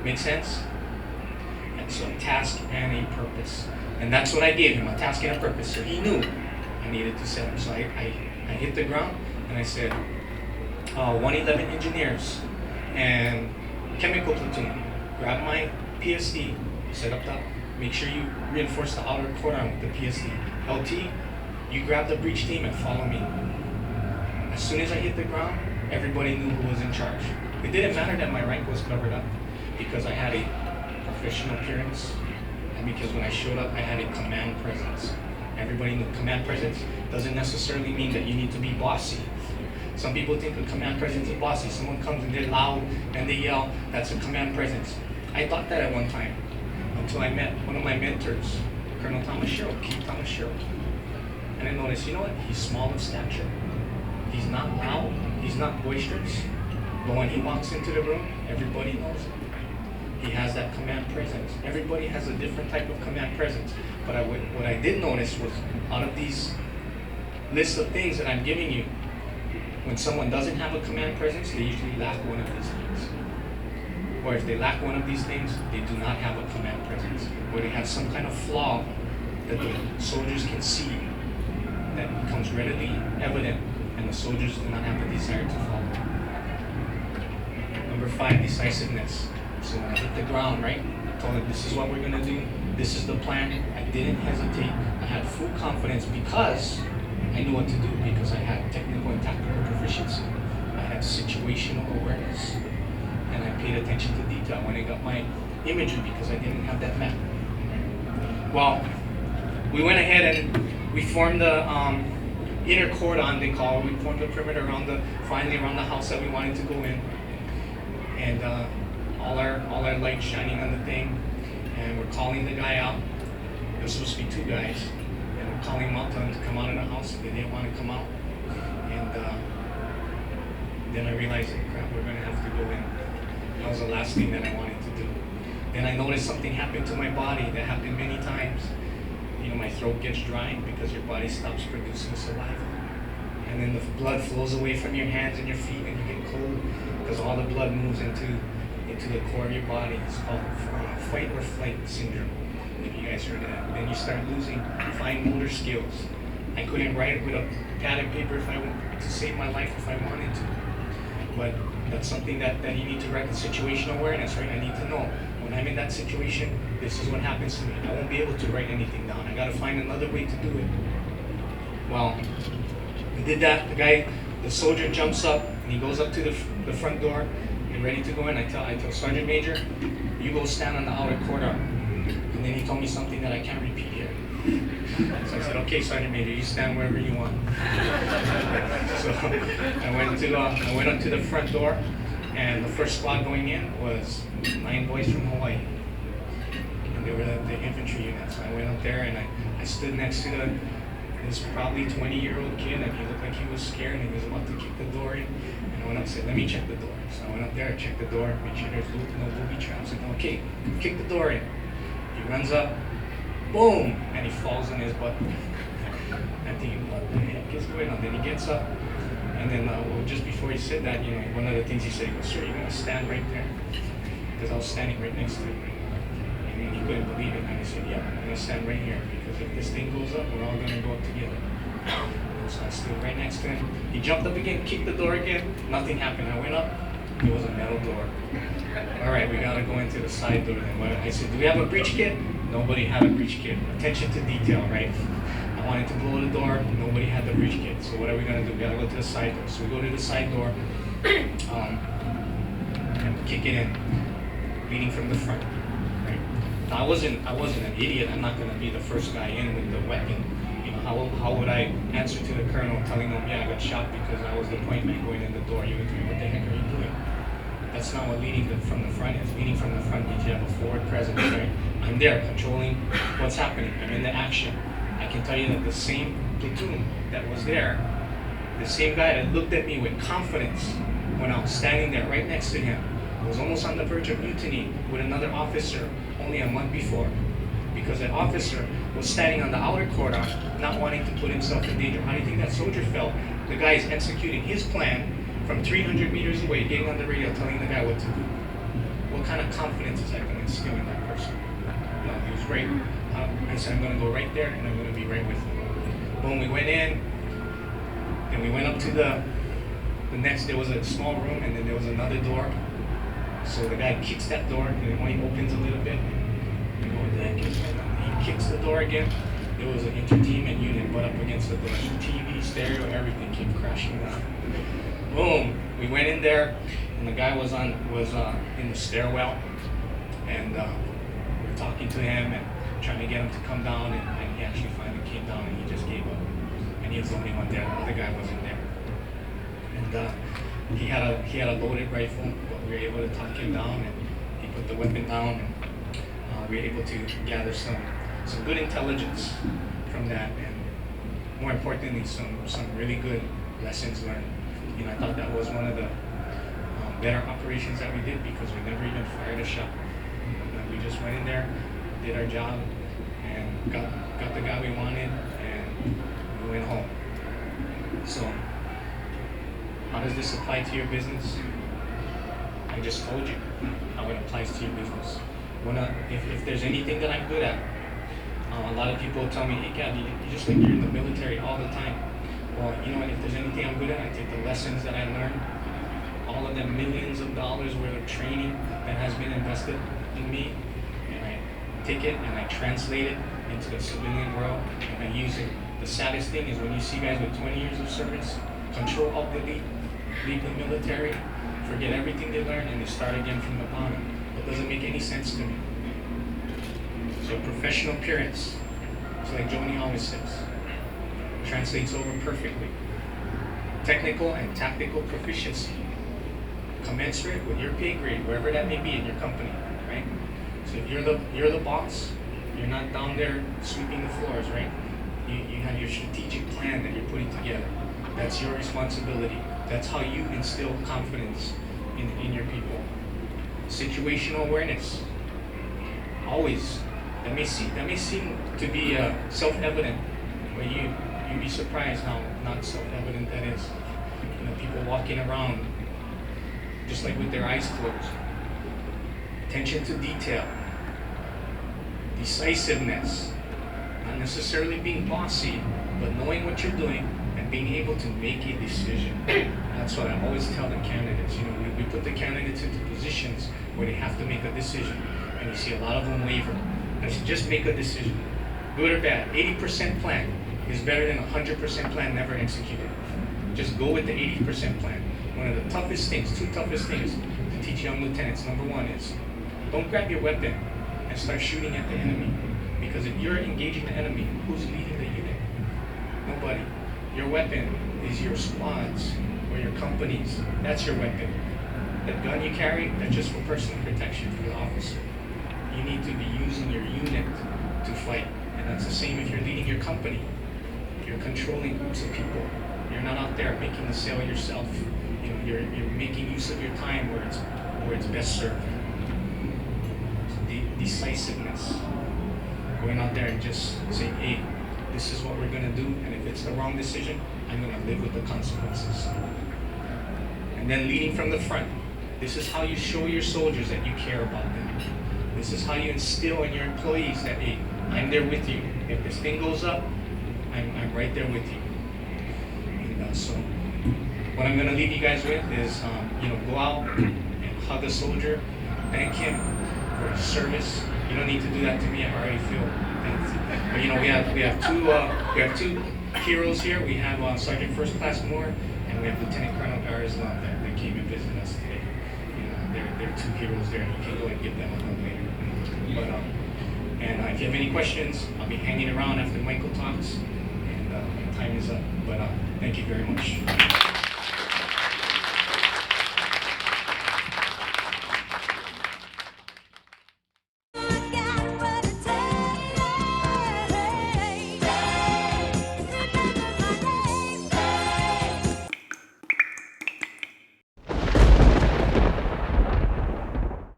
Make sense? And so a task and a purpose. And that's what I gave him, a task and a purpose. So he knew I needed to set him. So I hit the ground and I said, 111 engineers and chemical platoon, grab my PSD, set up that, make sure you reinforce the outer cordon with the PSD. LT, you grab the breach team and follow me. As soon as I hit the ground, everybody knew who was in charge. It didn't matter that my rank was covered up because I had a professional appearance and because when I showed up, I had a command presence. Everybody knew command presence doesn't necessarily mean that you need to be bossy. Some people think a command presence is bossy. Someone comes and they're loud and they yell, that's a command presence. I thought that at one time until I met one of my mentors, Colonel Keith Thomas Sherrill. And I noticed, you know what? He's small of stature. He's not loud. He's not boisterous. But when he walks into the room, everybody knows it. He has that command presence. Everybody has a different type of command presence. But what I did notice was out of these lists of things that I'm giving you, when someone doesn't have a command presence, they usually lack one of these things. Or if they lack one of these things, they do not have a command presence. Or they have some kind of flaw that the soldiers can see that becomes readily evident and the soldiers do not have the desire to follow. Number 5, decisiveness. So when I hit the ground, right, I told them this is what we're gonna do, this is the plan. I didn't hesitate. I had full confidence because I knew what to do, because I had technical and tactical proficiency. I had situational awareness, and I paid attention to detail when I got my imagery because I didn't have that map. Well, we went ahead and we formed the inner cordon, they call it. We formed the perimeter finally around the house that we wanted to go in, and all our lights shining on the thing, and we're calling the guy out. There was supposed to be 2 guys. Calling them out, telling them to come out of the house. They didn't want to come out. And then I realized, crap, we're going to have to go in. That was the last thing that I wanted to do. Then I noticed something happened to my body that happened many times. You know, my throat gets dry because your body stops producing saliva. And then the blood flows away from your hands and your feet and you get cold because all the blood moves into the core of your body. It's called fight or flight syndrome. If you guys heard of that. Then you start losing fine motor skills. I couldn't write with a pad and paper if I wanted to save my life if I wanted to. But that's something that you need to write with situational awareness, right? I need to know when I'm in that situation, this is what happens to me. I won't be able to write anything down. I gotta find another way to do it. Well, we did that. The soldier jumps up and he goes up to the front door. Get ready to go in. I tell Sergeant Major, you go stand on the outer cordon. And then he told me something that I can't repeat here. So I said, okay, Sergeant Major, you stand wherever you want. So I went up to the front door, and the first squad going in was 9 boys from Hawaii. And they were the infantry unit. So I went up there and I stood next to this probably 20-year-old kid, and he looked like he was scared and he was about to kick the door in. And I went up and said, let me check the door. So I went up there, I checked the door, made sure there's no booby traps. I said, okay, kick the door in. He runs up, boom, and he falls on his butt. I'm thinking, what the heck is going on? Then he gets up, and then just before he said that, you know, one of the things he said, he goes, sir, you're gonna stand right there, because I was standing right next to him. And he couldn't believe it, and he said, yeah, I'm gonna stand right here, because if this thing goes up, we're all gonna go up together. So I stood right next to him. He jumped up again, kicked the door again, nothing happened. I went up, it was a metal door. All right, we gotta go into the side door then. I said, do we have a breach kit? Nobody had a breach kit. Attention to detail, right? I wanted to blow the door, nobody had the breach kit. So what are we gonna do? We gotta go to the side door. So we go to the side door, and kick it in, leading from the front, right? Now I wasn't an idiot. I'm not gonna be the first guy in with the weapon. You know, how would I answer to the colonel telling him, yeah, I got shot because I was the point man going in the door. You would think, what the heck are you doing? That's not what leading from the front is. Leading from the front means you have a forward presence, right? I'm there controlling what's happening. I'm in the action. I can tell you that the same platoon that was there, the same guy that looked at me with confidence when I was standing there right next to him, was almost on the verge of mutiny with another officer only a month before. Because that officer was standing on the outer cordon, not wanting to put himself in danger. How do you think that soldier felt? The guy is executing his plan from 300 meters away, getting on the radio, telling the guy what to do. What kind of confidence is that going to instill in that person? He was right. I said, I'm going to go right there, and I'm going to be right with him. Boom, we went in, and we went up to the next. There was a small room, and then there was another door. So the guy kicks that door, and then when he opens a little bit, we go, what the heck is that? He kicks the door again. There was an entertainment unit butt up against the door. TV, stereo, everything came crashing down. Boom, we went in there, and the guy was in the stairwell, and we were talking to him and trying to get him to come down, and he actually finally came down, and he just gave up. And he was the only one there. The other guy wasn't there. And he had a loaded rifle, but we were able to talk him down, and he put the weapon down, and we were able to gather some good intelligence from that, and more importantly, some really good lessons learned. I thought that was one of the better operations that we did, because we never even fired a shot. We just went in there, did our job, and got the guy we wanted, and we went home. So, how does this apply to your business? I just told you how it applies to your business. If there's anything that I'm good at, a lot of people tell me, hey Gavin, you just like you're in the military all the time. Well, you know what, if there's anything I'm good at, I take the lessons that I learned, all of the millions of dollars worth of training that has been invested in me, and I take it and I translate it into the civilian world, and I use it. The saddest thing is when you see guys with 20 years of service, control alt delete, leave the military, forget everything they learned, and they start again from the bottom. That doesn't make any sense to me. So professional appearance, it's like Joni always says, translates over perfectly. Technical and tactical proficiency, commensurate with your pay grade, wherever that may be in your company, right? So if you're the boss, you're not down there sweeping the floors, right? You have your strategic plan that you're putting together. That's your responsibility. That's how you instill confidence in your people. Situational awareness, always. That may seem to be self-evident, but you'd be surprised how not self-evident that is. People walking around just like with their eyes closed. Attention to detail, decisiveness, not necessarily being bossy, but knowing what you're doing and being able to make a decision. That's what I always tell the candidates. We put the candidates into positions where they have to make a decision, and you see a lot of them waver. I should just make a decision, good or bad. 80% plan is better than 100% plan never executed. Just go with the 80% plan. One of the toughest things, two toughest things to teach young lieutenants, number one is, don't grab your weapon and start shooting at the enemy. Because if you're engaging the enemy, who's leading the unit? Nobody. Your weapon is your squads or your companies. That's your weapon. The gun you carry, that's just for personal protection for the officer. You need to be using your unit to fight. And that's the same if you're leading your company. You're controlling groups of people. You're not out there making the sale yourself. You're making use of your time where it's best served. Decisiveness. Going out there and just say, hey, this is what we're going to do, and if it's the wrong decision, I'm going to live with the consequences. And then leading from the front. This is how you show your soldiers that you care about them. This is how you instill in your employees that, hey, I'm there with you. If this thing goes up, I'm right there with you. And so what I'm going to leave you guys with is, go out and hug a soldier, thank him for his service. You don't need to do that to me. I already feel thanked. But we have two heroes here. We have Sergeant First Class Moore, and we have Lieutenant Colonel Garislam that came and visited us today. They're two heroes there, and you can go and give them a hug later. But if you have any questions, I'll be hanging around after Michael talks, and time is up. But thank you very much.